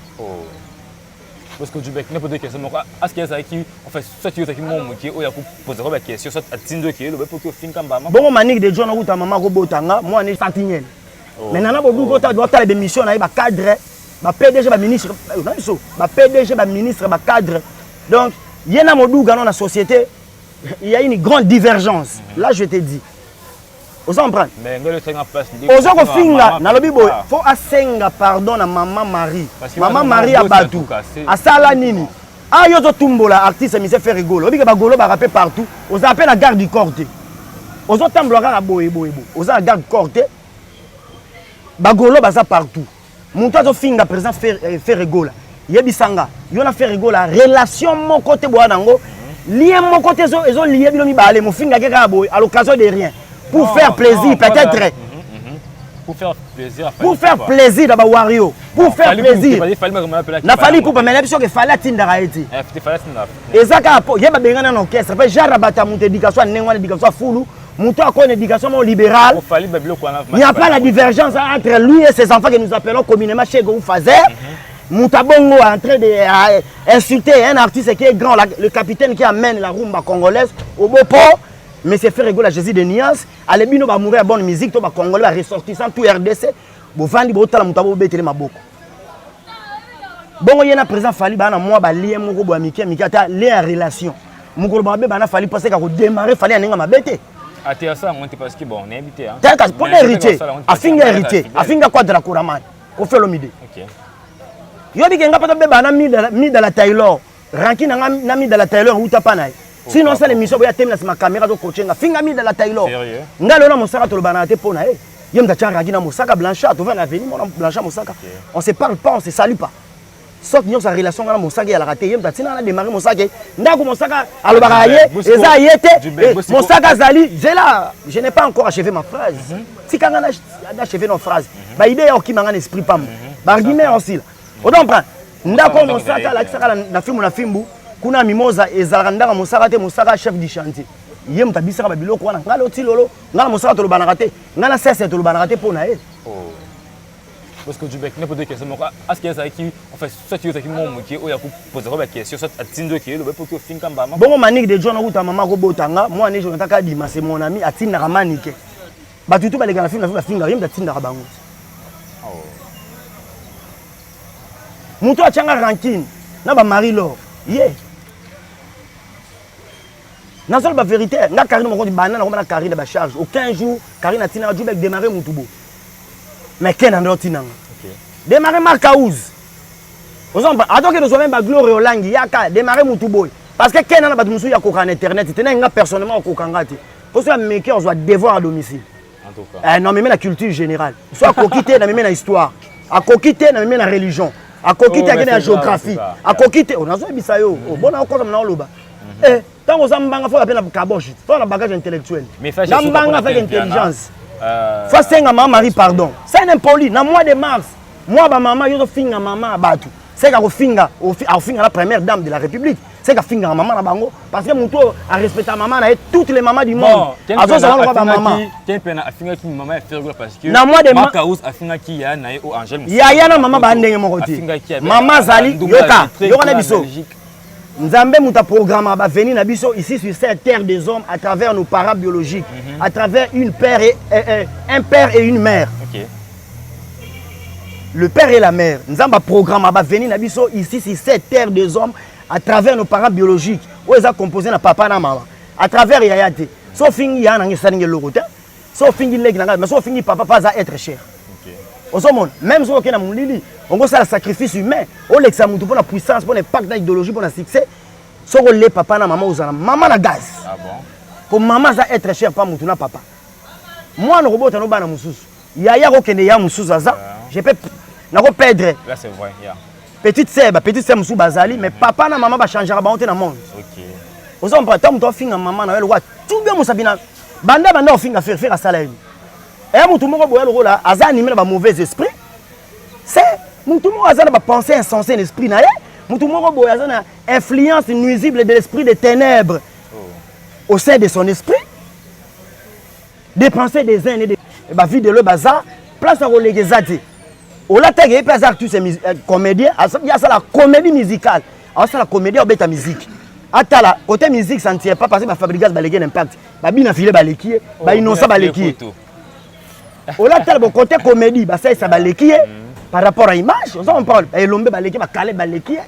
C: Parce que du bec n'a pas de question. Est-ce qu'il y a ça qui en fait soit tu as qui mon qui o ya ko poser la question soit atindo qui le pour que fin kamba.
A: Bon manique de John Ruta maman ko botanga moi ne santignel. Mais nana bobu ko ta doit ta des missions na ba cadre ba PDG ba ministre ba PDG ba ministre ba cadre. Donc yena moduga dans la société. Il y a une grande divergence. Là, je te dis. Vous en prenez. Mais le faut asenga pardon à maman Marie. Maman Marie a battu. À Salanini. Ah, yo tumbola artiste mi se fait rigolo. Obi ke ba golo ba rapper partout. Vous appelle la garde du corté. Vous entendez à boye. Vous avez la garde du corté. Ba golo ba ça partout. Mon toi finga présent fait rigolo. Yebisanga. Yo na fait rigolo relation mon côté boanango. Lien mon côté ils ont lié bilo mi balé mon finga keka boy à l'occasion de rien pour faire plaisir peut-être pour faire plaisir d'aba wario pour faire plaisir na fali pour mais l'impression que fallait tinda raiti et ça ka yeba bengana na orchestre fait genre bata mon éducation nengwa éducation fulu muto akone éducation mon libéral il n'y a pas la divergence entre lui et ses enfants que nous appelons communément chez Go Fazer. Moutabongo est en train d'insulter un artiste qui est grand, le capitaine qui amène la rumba congolaise au beau port. Mais c'est fait rigoler à Jésus de Nias. Alebino va mourir à bonne musique, tout va congolais va ressortissant tout RDC. Bon, Vandi Botala Moutabo Betele Maboko. Bon, il y a un présent Fali, bah, moi, bah, lié mon gros Miki, Mikata, lié en relation. Mon gros Babé, bah, Fali, parce qu'il a démarré, Fali, un ma bête.
C: Ah, t'es à ça, moi, parce que bon, on est invité.
A: T'as qu'à pour hériter, à finir hériter, à finir quoi de la Kouraman, au fait l'omidé. Yo di kenga pata beba na mi de la Taylor ranki na mi de la Taylor uta pana sinon c'est l'émission où il y a thème na caméra de coaching finga mi de la Taylor ngalo na Moussaka to le banate pour nae yem da Tcharagi na Moussaka Blanchard tu vas la venir mon Blanchard Moussaka on se parle pas on se salue pas sauf que sa relation na Moussaka elle a raté yem da tina na démarrer Moussaka ndako Moussaka alobaraye eza yete Moussaka Zali je n'ai pas encore achevé ma phrase si quand on a achevé nos phrases ba idée est qui m'a un esprit pas ba argument aussi. On comprend. Ndako Moussaka la film na filmbu kuna mimosa ezalanda Moussaka te Moussaka chef du chantier. Yem tabisa ba biloko wana ngalo tilolo ngala Moussaka to le banaka te ngala cesse to le banaka te pour nae.
C: Parce que du bec n'a pas de question. Est-ce qu'il y a ça qui en fait soit tu as qui mon qui o ya ko poser la question soit atindo qui le pour que fin kamba.
A: Bon manique de John Ruta maman ko botanga moi ne jonataka ka dima c'est mon ami atinda ramanike. Ba tutu ba les gars la finga yem tatinda bango. Mouto a tchanga rancune, n'a pas Marie Laure. Yeah. N'a pas la vérité. N'a Karine mon compte banane, n'a Karine de charge. Aucun jour, Karine a tina du bec démarrer Moutoubo. Mais qu'est-ce qu'on a tina? Démarrer Marcaouz. Vous savez, attends que nous soyons pas gloire au langue, yaka démarrer Moutoubo. Parce que qu'est-ce qu'on a pas de monsieur yako en internet. C'était un personnellement au kokangati. Pour ça, mes cœurs doivent devoir à domicile. En tout cas. Non mais même la culture générale. Soit à coquiter, dans même la histoire. À coquiter, dans même la religion. À coquiter avec la géographie, à coquiter, on a besoin de ça. Bon, on a encore dans le bas. Tant qu'on s'en banga, faut appeler la caboche, faut un bagage intellectuel. Mais faut avec intelligence. Faut c'est un maman Marie pardon. C'est un impoli. Dans le mois de mars, moi ma maman, yo finga maman abatu. C'est qu'au finga la première dame de la République. C'est qu'à finga maman na bango parce que mon tour à respecter maman et toutes les mamans du monde. À ça on va maman.
C: Quel peine à finga qui maman fait parce que
A: dans mois de mars
C: à finga qui ya na o Angèle.
A: Ya na maman ba ndenge mon côté. Maman Zali yoka na biso. Nzambe muta programme va venir na biso ici sur cette terre des hommes à travers nos parents biologiques, à travers un père et une mère. Le père et la mère. Nzamba programme va venir na biso ici sur cette terre des hommes à travers nos parents biologiques. Où ils ont composé na papa na maman. À travers Yayate. Sauf qu'il y a un sangue lorote. Sauf qu'il y a mais sauf qu'il papa pas à être cher. Même si on a mon lili, on a un sacrifice humain. On a pour la puissance, pour le pacte d'idéologie, pour le succès. Si on a papa na maman, maman na gaz.
C: Ah bon?
A: Pour maman ça être cher pas mon papa. Moi, je robot no bana mususu. Yaya ko kende ya mususu aza. Je peux nako perdre.
C: Là c'est vrai, yeah.
A: Petite sœur mususu bazali mais papa na maman ba changera ba honte na monde.
C: OK.
A: Ozo mpa tamu to finga maman na yo wa tout bien musabina. Banda o finga faire à salaire. Et mutu moko boya lo là aza animé na ba mauvais esprit. C'est mutu moko aza na ba pensée insensée l'esprit na ye. Mutu moko boya aza na influence nuisible de l'esprit des ténèbres au sein de son esprit. Des pensées des uns et des bah vie de le bazar place à reléguer zati. Au la tag et pas actus comédien, il y a ça la comédie musicale. Alors ça la comédie au bêta musique. Ata la côté musique ça ne tient pas parce que ma fabrication baléguer l'impact. Ba bina filé balékier, ba innocent balékier. Au la tag côté comédie, bah ça balékier par rapport à image, on parle et l'ombe balékier, ba calé balékier.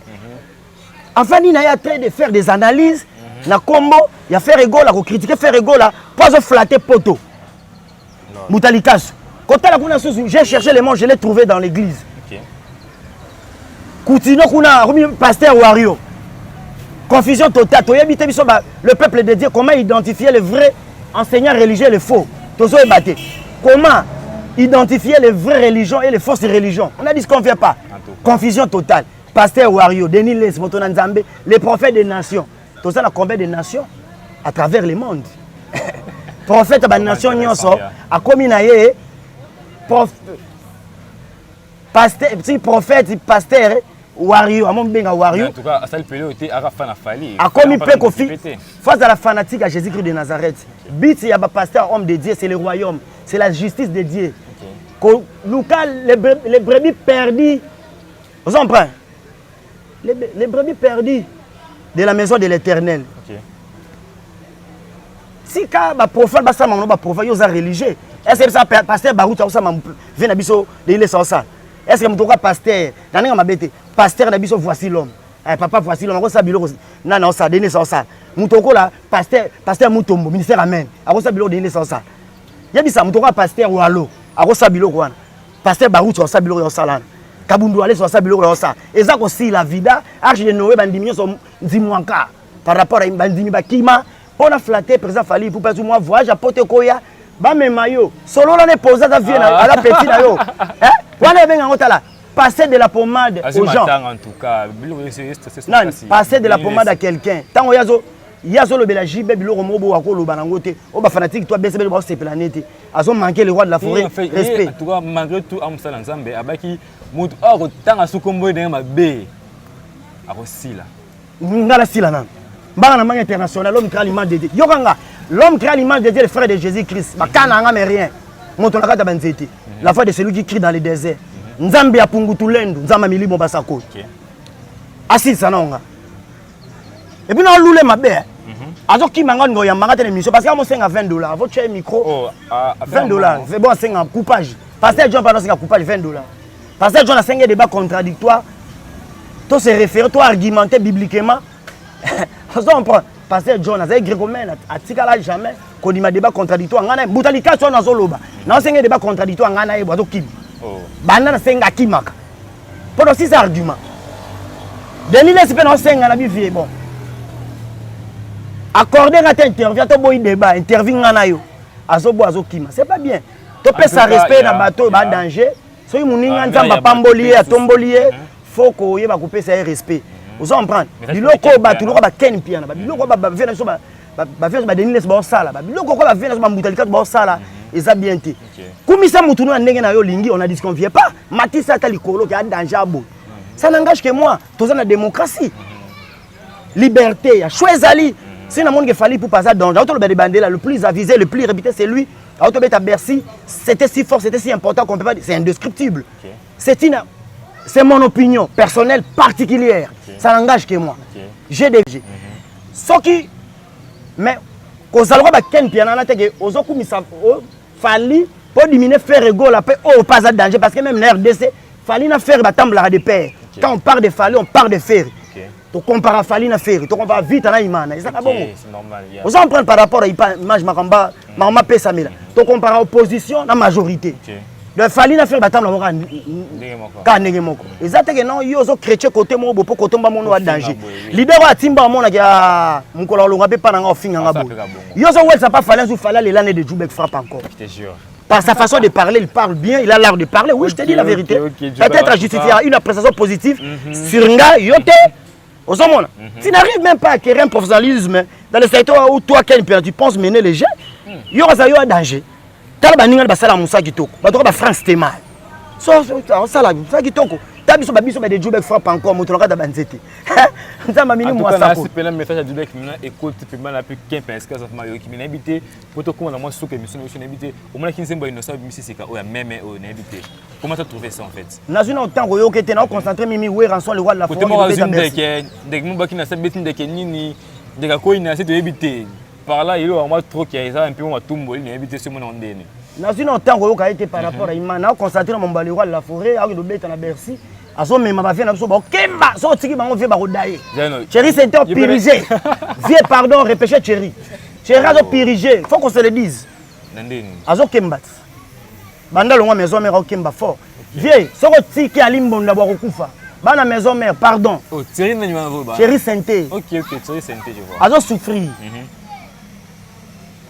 A: Enfin il y a train de faire des analyses na combo, il y a faire ego la critiquer faire ego là, pas se flatter poto. Moutalikas. Quand j'ai cherché les mots, je l'ai trouvé dans l'église.
C: OK.
A: Koutino kuna pasteur Wario. Confusion totale. Le peuple de Dieu, comment identifier le vrai enseignant religieux et le faux? Comment identifier les vraies religions et les fausses religions? On a dit ce qu'on ne fait pas. Confusion totale. Pasteur Wario, Denis Les, Motonanzambe, les prophètes des nations. Tout ça, combien de nations à travers le monde? Prophète de la nation nyonso a commis naie prophète pasteur Wario a mon benga Wario
C: en tout cas ça le pélé était Arafana Fali
A: a commis peu kofi face à la fanatique à Jésus-Christ de Nazareth. Bit il y a pas pasteur homme de Dieu, c'est le royaume, c'est la justice de Dieu. Lucas les brebis perdus. Vous comprenez? Les brebis perdus de la maison de l'Éternel. Si ka ba prophète ba ça maman ba prophète yo za religieux est-ce que ça pasteur baruta ça mam vient na biso de ile ça est-ce que mtoka pasteur na ninga mabete pasteur na biso voici l'homme papa voici l'homme ko sa bilo na na ça donner ça mutoko la pasteur mutombo ministère amen ako sa bilo de ile ça ya bisa mtoka pasteur walo ako sa bilo ko wana pasteur baruta sa bilo yo sala kabundu ale so sa bilo yo sa eza ko si la vida arche de Noé bandimi so ndimwanka par rapport à bandimi bakima. On a flatté président Fali pour pas tout moi voyage à Potekoya ba memayo solo là ne poser à vie à la petite là yo hein voilà ben ngota là passer de la pommade aux gens
C: en tout cas
A: non passer de la pommade à quelqu'un tant yazo le belaji be biloko mobo wa ko lo banangote o ba fanatique toi bese be ba se planète azo manquer le roi de la forêt respect
C: en tout cas malgré tout amsala nzambe abaki mutu oko tanga sukombo de mabe akosila
A: ngala sila nan Mbana na international, l'homme crée l'image de Dieu. Yokanga, l'homme crée l'image de Dieu, le frère de Jésus-Christ. Bakana mais rien. Montonaka tabanzete. La foi de celui qui crie dans le désert. Nzambe ya pungutulendu, nzamba milimo basako. Assis sanonga. Et puis on loule mabe. Azo ki manga ngoya manga tele mission parce que mo senga $20. Votre cher micro. $20. C'est bon senga coupage. Pasteur John pardon senga coupage $20. Pasteur John a senga débat contradictoire. Toi se référer, toi argumenter bibliquement. Pasteur John a gréco-mène a tikala jamais qu'on dit ma débat contradictoire ngana butalika so na zoloba na senga débat contradictoire ngana e bozo kim banda na senga kimaka pour aussi ça argument Denis Les pe na senga na bi vie bon accorder ngata interview to boy débat interview ngana yo azobo azokima c'est pas bien to pe ça respect na bateau ba danger so muninga nzamba pambolier atombolier faut ko yeba couper ça respect. Vous en prenez. Biloko ba tuloko ba ken piana ba biloko ba vena so ba Denis Les ba sala ba biloko ko ba vena so ba mutalika ba sala eza bien te. Kumisa mutu na ndenge na yo lingi on a dit qu'on vient pas Matissa ta likolo ki a danger abo. Ça n'engage que moi, tous la démocratie. Liberté, choisir si na monde que fallait pour passer danger. Auto le bandé là le plus avisé, le plus réputé c'est lui. Auto à Bercy, c'était si fort, c'était si important qu'on peut pas c'est indescriptible. C'est mon opinion personnelle particulière. Ça n'engage que moi. J'ai des ce qui mais quand ça va ken piana na teke ozoku misa fallait pour diminuer faire ego la paix au pas de danger parce que même la RDC fallait na faire batambla de paix. Quand on parle de Fali, on parle de fer. Tu compares à Fali na fer, tu compares vite à Imana. C'est normal. Vous en prenez par rapport à l'image Makamba, Makamba Pessamela. Tu compares à l'opposition, la majorité. donc fali na faire batam la ka ndenge moko ezate que non yo zo chrétien côté mo bopo côté mba mono wa danger leader wa timba mona ya mukolo longa pe pananga ofinga ngabo yo zo wel ça pas fallait sous fallait l'année de Djoubek frappe encore
C: je te jure.
A: Par sa façon de parler, il parle bien, il a l'art de parler. Oui, je te dis la vérité. Peut-être à justifier une appréciation positive sur un gars, yote, aux hommes. Tu n'arrives même pas à acquérir un professionnalisme dans le secteur où toi, tu penses mener les gens, il y aura un danger. Tu as un basala moussa qui toko, tu as France téma. Ça, ça qui toko. Tu as biso des Djoubek frappe encore, mon tour de banzete. Ça m'a mis moi ça.
C: Je vais message à Djoubek écoute, tu peux mal appeler 15 parce que ça m'a eu qui m'a habité pour te comment moi sous que mission je habité. Au moins qui semble innocent mais c'est quoi même habité. Comment tu as trouvé ça en fait?
A: Dans une autant que tu es concentré mimi ouais rançon le roi de la forêt.
C: Moi dès que mon baki na sa bête de kenini de ka ko ina c'est de habiter. Par là il y a moi trop qui a ça un peu moi tumbo il habité sur mon ondene.
A: Dans une autant que tu as été par rapport à Imana concentré mon le roi de la forêt avec le bête na Bercy. Azo mema ba vient na so ba kemba so tiki bango vie ba rodaye chéri c'est un pirigé vie pardon répéter chéri azo pirigé faut qu'on se le dise azo kemba banda longa maison mère kemba fort vie so ko tiki alimbonda ba kokufa bana maison mère pardon
C: oh chéri na nyuma ba
A: chéri santé
C: OK chéri santé je vois
A: azo souffrir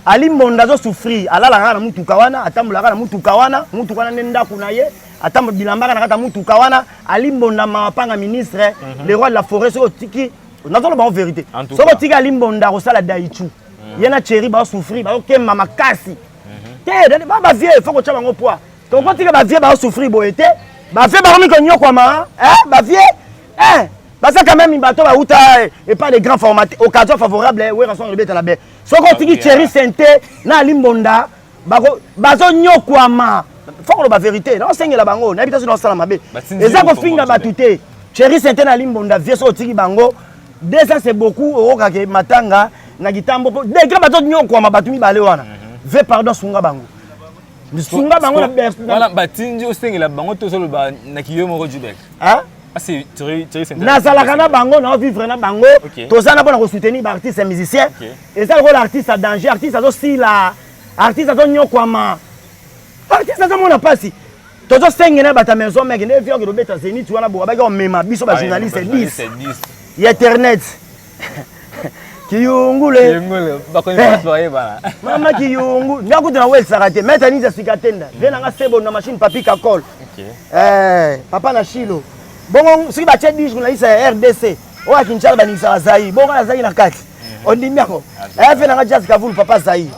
A: alimbonda azo souffrir alala ngana mutuka wana atambula ngana mutuka wana nenda kunaye atamo bilamba na kata mutuka wana alimbonda mapanga ministre le roi de la forêt so tiki nazo ba en vérité so tiki alimbonda ko sala daichu yena chéri ba souffrir ba kemma makasi te ba vie faut ko tshaba ngo poa to ko tiki ba vie ba souffrir boete ba vie ba mi ko nyoko ma ba vie parce que quand même il bateau ba uta et pas des grands formats occasion favorable ouais rançon le bête la baie so ko tiki chéri santé na alimbonda ba zo nyoko ma faut que la vérité non c'est la bango na habita sur sala mabe eza ko finga batute chéri santé na limbonda vie so tiki bango déjà c'est beaucoup oka ke matanga na gitambo des grands bateaux nyoko ma batumi bale wana ve pardon sunga bango sunga bango na best
C: voilà batinji o sengela bango to solo ba na kiyo moko Djoubek
A: hein
C: c'est chéri santé
A: na zalaka na bango na vivre na bango tozana bona ko soutenir ba artiste et musicien et ça le rôle artiste à danger artiste azo si la artiste azo nyoko ma artiste ça mon pas si tozo sengena bata maison mec ne vient que le beta zeni tu wana boka ba ko mema biso ba journaliste 10 y internet kiyungule
C: ba ko pas ba
A: mama kiyungu ngakuti na wel sarate meta niza sikatenda vena nga sebo na machine papi kakol papa na shilo bongo siki ba che 10 journaliste RDC o akinchala banisa Zaï bongo na Zaï na kati on dit meko vena nga Jazz Kavulu papa Zaï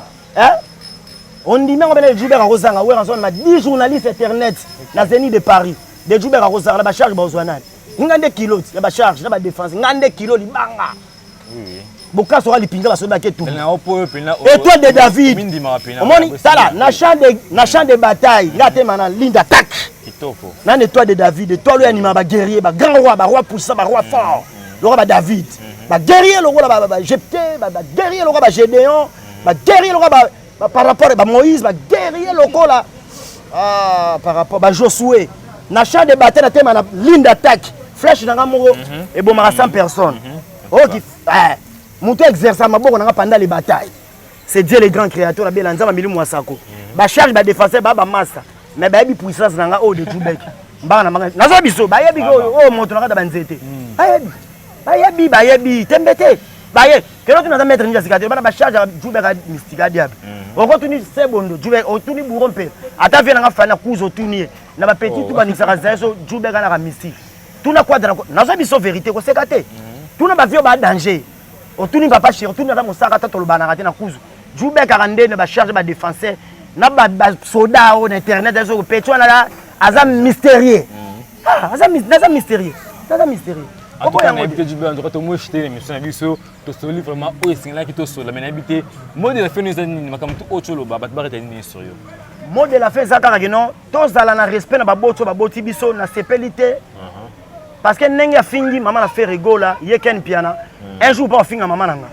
A: on dit même que Djoubek a Rosanga, ouais, on a 10 journalistes internet, la Zénith de Paris, de Djoubek a Rosanga, la charge Bauzouanan. Il y a des kilos, il y a des charges, il y a des défenses, il y a des kilos, il y a des Boka sera les pingas, il y a des tout. Et toi de David, ça là, na champ de bataille, il y a des lignes d'attaque. Nan de toi de David, de toi le animal, guerrier, grand roi puissant, roi fort, le roi David, guerrier, le roi Jephthé, guerrier, le roi Gédéon, guerrier, le roi par rapport à Moïse, guerrier local là, par rapport à Josué, na champ de bataille, na thème ligne d'attaque, flèche dans moro et bon 100 personnes. Oh qui monter exercer ma boko pendant les batailles. C'est Dieu le grand créateur la belanza ba milimu wasako. Ba charge ba défenseur ba massa. Mais ba bi puissance nanga o de Djoubek. Mbana na zo biso ba yebi o moto na ka banzete. Ba yebi tembete. Baye, quel autre n'a mettre une cicatrice, ba charge Djoubek a mystique diable. On continue c'est bon Djoubek, on tourne bourompe. Ata vient na fana kuzo tourner. Na ba petit tout ba nisaka zaso Djoubek na ka mystique. Tout na quoi na zo biso vérité ko sekate. Tout na ba vio ba danger. On tourne papa chéri, on tourne na mosaka ta to lobana raté na kuzo. Djoubek a randé na ba charge ba défenseur. Na ba soda au internet zo peto na la azam mystérieux. Azam mystérieux. Azam mystérieux.
C: En tout cas, on a habité du bien, on a tout jeté l'émission, on a vu ça, tout ce livre vraiment, oh, c'est là qui est sur la mais on a habité. Moi, de la fin, nous avons comme tout autre chose, bah, bah, bah, sur eux.
A: Moi, de la fin, ça, quand non, tous dans le respect, na baboto, baboti biso, na sépélité. Parce que n'enga fingi, maman a fait rigolo là, y a qu'un piano. Un jour, pas finga maman nanga.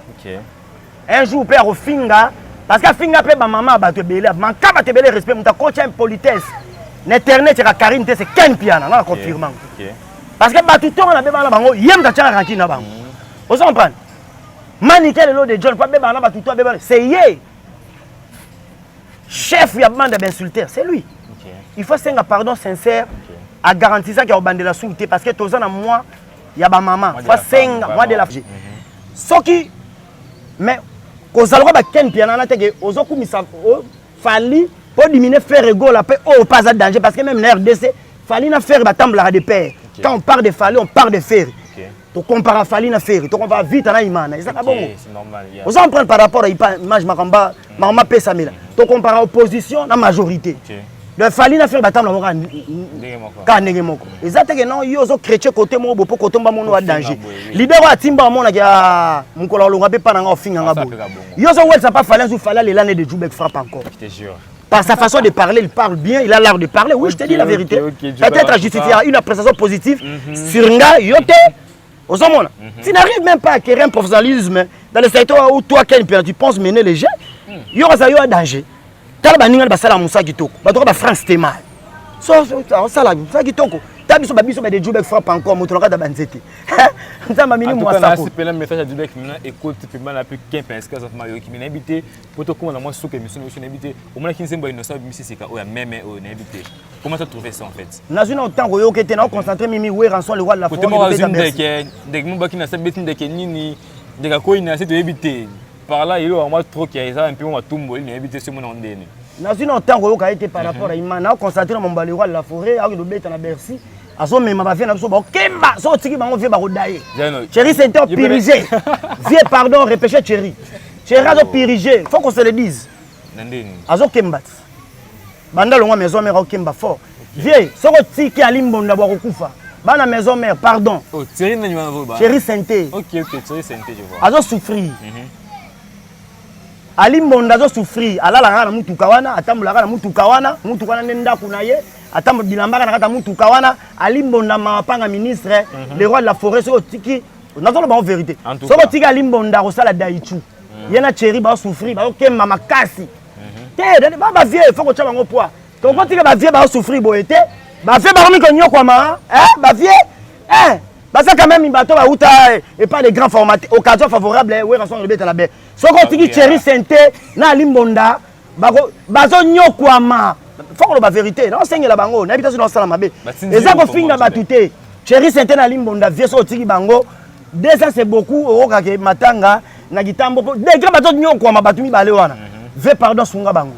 A: Un jour, père au finga, parce que finga pe ba maman ba te belé, manka ba te belé respect, muta coach une politesse. N'internet, c'est Karine, c'est qu'un piano, on confirme. Parce que tout le temps, on a besoin de bango, yem ta tchara ranki na bango. Vous comprenez? Maniquer le lot de John, pas besoin de tout le temps, c'est yé. Chef, il y a besoin d'insulter, c'est lui. il faut senga pardon sincère à garantir ça qu'il y a bande de la sûreté parce que tous en moi il y a ba maman faut senga moi de la ce qui mais aux alwa ba ken piana na teke aux okumisa fali pour diminuer faire ego la paix au pas à danger parce que même la RDC fali na faire ba tambla de paix quand on parle de fali on parle de fer tu compares fali na fer tu compares vite na imana c'est bon
C: c'est normal
A: aux en prendre par rapport à image makamba mama pesa mela tu compares opposition na majorité le fali na faire ba tambla moka ka ndenge moko ezate que non yo zo chrétien côté mo bopo côté mba mono wa danger libéro atimba mona ya mukolo longa pe pana nga ofinga ngabo yo zo wel ça pas fali zo fali les l'année de Djoubek frappe encore
C: je te jure.
A: Par sa façon de parler, il parle bien, il a l'art de parler. Oui, je te dis la vérité. Peut-être à justifier une appréciation positive sur Nga, Yote, aux hommes. Tu n'arrives même pas à acquérir un professionnalisme dans le secteur où toi, tu penses mener les gens, il y aura un danger. Tu as un basala Moussa Gitoko, tu as France Témal. Ça, tu as biso de Djoubek frappe encore, tu as banzete. Ça m'a mis moi ça.
C: Un message à Djoubek écoute tu peux mal appeler 15 parce que Mario qui m'a invité pour te comment moi sous que mission invité au moins qui semble innocent mais c'est ka même invité. Comment tu as trouvé ça en fait? National
A: autant que yo que tu concentré mimi ouais rançon le roi de la forêt.
C: De mon baki na sabeti de kenini de ka ko ina c'est de éviter. Par là il y a moi trop qui a un peu moi tumbo il invité sur mon ondene.
A: National autant que yo ka été par rapport à imana concentré mon le roi de la forêt avec le bête na Bercy. Azo mema ba vie na biso ba kemba so tiki bango vie ba rodaye chéri c'est un pirigé vie pardon répécher chéri azo pirigé faut qu'on se le dise azo kemba banda longa maison mère au kemba fort vie so tiki alimbonda ba kokufa bana maison mère pardon
C: chéri na nyuma ba
A: chéri santé
C: OK chéri santé je vois
A: azo souffrir alimbonda azo souffrir alala na mutuka wana atambula na mutuka wana nenda kunaye attends bilambaka na kata mutuka wana alimbonda mapanga ministre le roi de la forêt so tiki nazolo ba vérité so tiki alimbonda ko sala daichu yena chéri ba souffrir ba kemma makasi te ba vie faut ko tcha bango poids to ko tiki ba vie ba souffrir boete ba vie ba mi ko nyoko ma ba vie ba ça quand même bato ba uta et pas les grands formats occasion favorable ouais rançon le beta la baie so ko tiki chéri santé na alimbonda ba zo nyoko ma faut que la vérité non c'est la bango n'habitation dans sala mabe et ça ko finga batute chéri santé na limbonda vie so tiki bango déjà c'est beaucoup au kake matanga na gitambo des grands bateaux nyoko ma batumi bale wana ve pardon sunga bango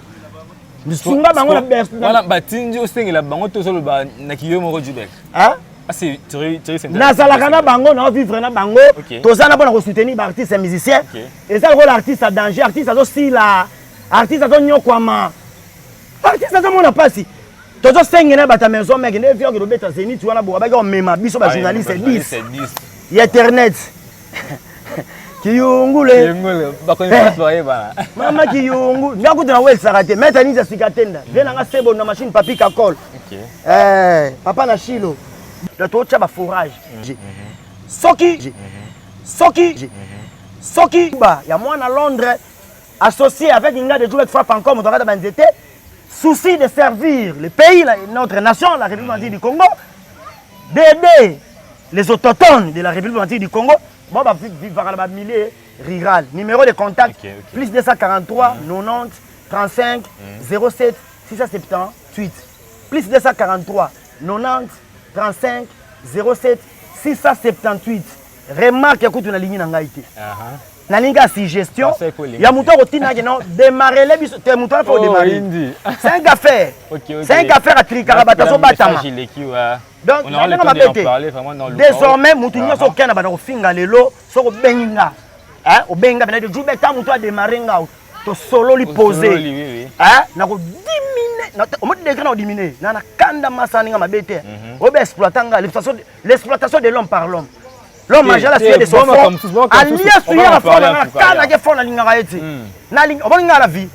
A: sunga bango na best
C: voilà batinji o sengela bango to solo ba na kiyo moko Djoubek
A: hein
C: c'est chéri santé
A: na sala kana bango na vivre na bango to ça na bona ko soutenir ba artiste et musicien et ça le artiste à danger artiste à aussi la artiste à nyoko ma artiste ça mon pas si toto sengena bata maison mec ne vieux que robeta zeni tu wana bo ba mema biso ba journaliste 10 y internet kiyungule
C: ba ko pas ba
A: mama kiyungu ngakuta na wel sarate meta niza sikatenda vena nga sebo na machine papi kakol papa na shilo le to cha ba forage soki ba ya moi na Londres associé avec Inga de Djoubek frappe encore moto ba nzete souci de servir le pays, notre nation, la République du Congo, d'aider les autochtones de la République du Congo. Bon, bah, vivre à la millier rural. Numéro de contact, plus 243 90 35 07 678. Plus 243 90 35 07 678. Remarque, écoute, une ligne dans l'Haïti. Nalinga suggestion ya muto rotina que non démarrer les bis te muto faut démarrer c'est un affaire c'est un affaire à trikara bataso batama donc on aura le temps d'en parler vraiment dans le désormais muto nyoso kana bana ko finga lelo so ko benga hein o benga bana de Djoubek ta muto a démarrer nga to solo li poser hein na ko diminuer au mode de grand diminuer na kanda masani nga mabete o be exploitanga l'exploitation de l'homme par l'homme. L'homme mange la fille de son fond. Allié sur la fond, quand la fond la ligne arrêtée. Na ligne, on va la vie.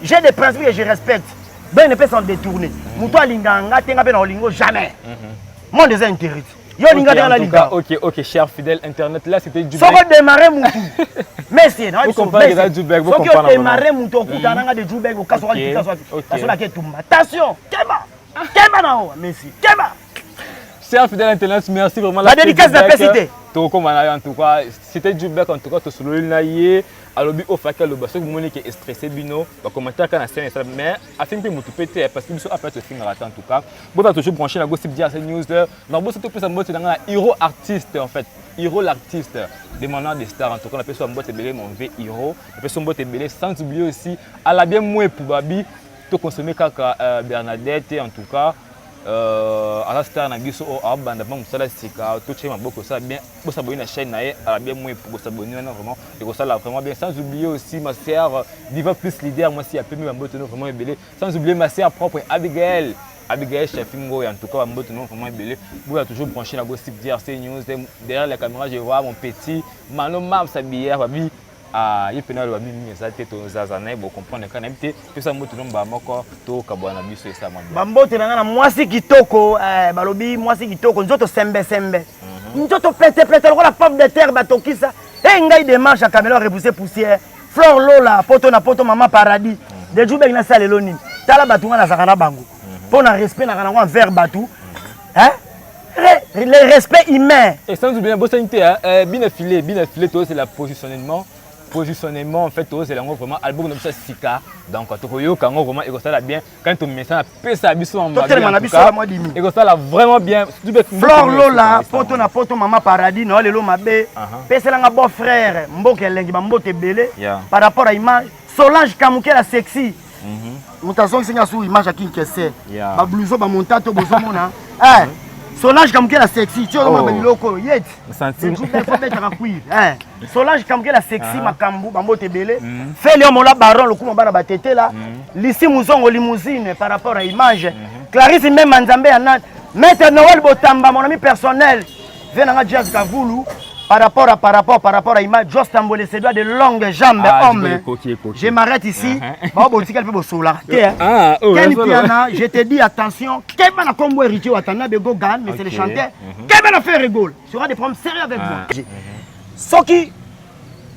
A: J'ai des principes que je respecte. Ben ne peut s'en détourner. Mouto linga nga tenga ben olingo jamais. Mon des intérêts. Yo linga dans la liga.
C: OK, cher fidèle internet là c'était du.
A: Soko démarrer moutou. Merci, non,
C: vous comprenez que Djoubek vous comprenez.
A: Soko démarrer moutou kutana de Djoubek au kaso Attention, Kema. Kema na o, merci. Kema.
C: Cher fidèle internaute, merci vraiment.
A: La dédicace de la cité.
C: En tout cas, c'était du bec en tout cas, tu as le naïe. Alors, au fait que le basso, vous m'avez dit que stressé, bino, va commenter quand la scène est mais à fin de me péter parce que nous sommes après ce film raté en tout cas. Vous avez toujours branché la Gossip Diaz News. Dans le plus en mode, c'est un héros artiste en fait. Héros l'artiste, demandant des stars en tout cas. On appelle ça un mot belé, mon V héros. On appelle ça un mot belé, sans oublier aussi, à la bien moins pour Babi, tout consommer caca Bernadette en tout cas. À la star Nabiso au Abandamment, ça la sika, tout chez ma beaucoup ça bien. Vous s'abonner à la chaîne, à la bien moins pour s'abonner vraiment. Et ça là vraiment bien. Sans oublier aussi ma sœur Diva Plus Leader, moi aussi a pu me vraiment ébélé. Sans oublier ma sœur propre Abigail. Abigail Chafingo, en tout cas, vraiment ébélé. Vous avez toujours branché la Gossip DRC News. Derrière la caméra, je vois mon petit Mano Mam Sabière, Babi. Il peut y avoir des gens qui comprennent que ça mot non ba moko to kabwana biso esa mamba
A: bambote na mwasi kitoko balobi mwasi kitoko nzoto sembe sembe nzoto pete pete la pomme de terre batokisa ngai démarche à caméra repousser poussière fleur lola poto na poto mama paradis de jour ben na sale loni tala batunga na sakana bango pour na respect na kana envers batu le respect humain
C: et sans oublier bosanité bien affilé tout c'est la positionnement en fait c'est vraiment album de ça sika donc tokoyo kango vraiment et ça là bien quand on met ça na pesa biso en mode et ça là vraiment bien
A: fleur lola poto na poto mama paradis no lelo mabe pesa nga beau frère mboke lengi ba mbote belé par rapport à image Solange Kamuke la sexy mutation singa sous image à kinkese ba blouson ba montato bozomona Solange Kamuke la sexy, tu vois ma biloko yet. C'est tout il faut mettre en cuir. Solange Kamuke la sexy makambu bambote belé. Fait le mola baron le kuma bana batete là. Lisi muzongo limousine par rapport à image. Clarisse même Manzambe Anat. Maître Noël Botamba mon ami personnel. Venanga Jazz Kavoulou par rapport à image Just Tambole ses doigts de longues jambes homme. Je m'arrête ici. Ba botika le peu sola. Ken Piana, je te dis attention, quel bana combo héritier Watana Bego Gan, mais c'est le chanteur. Quel bana fait rigole. Sera des problèmes sérieux avec moi. Soki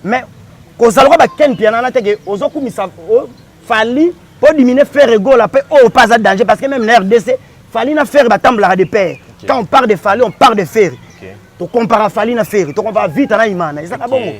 A: mais kozalwa ba Ken Piana na teke ozoku misa fali pour diminuer faire rigole après oh pas à danger parce que même la RDC fali na faire batambla de paix. Quand on parle de fali, on parle de fer. Tu compares à Fali na Ferry, tu compares vite à Naïmana. C'est normal.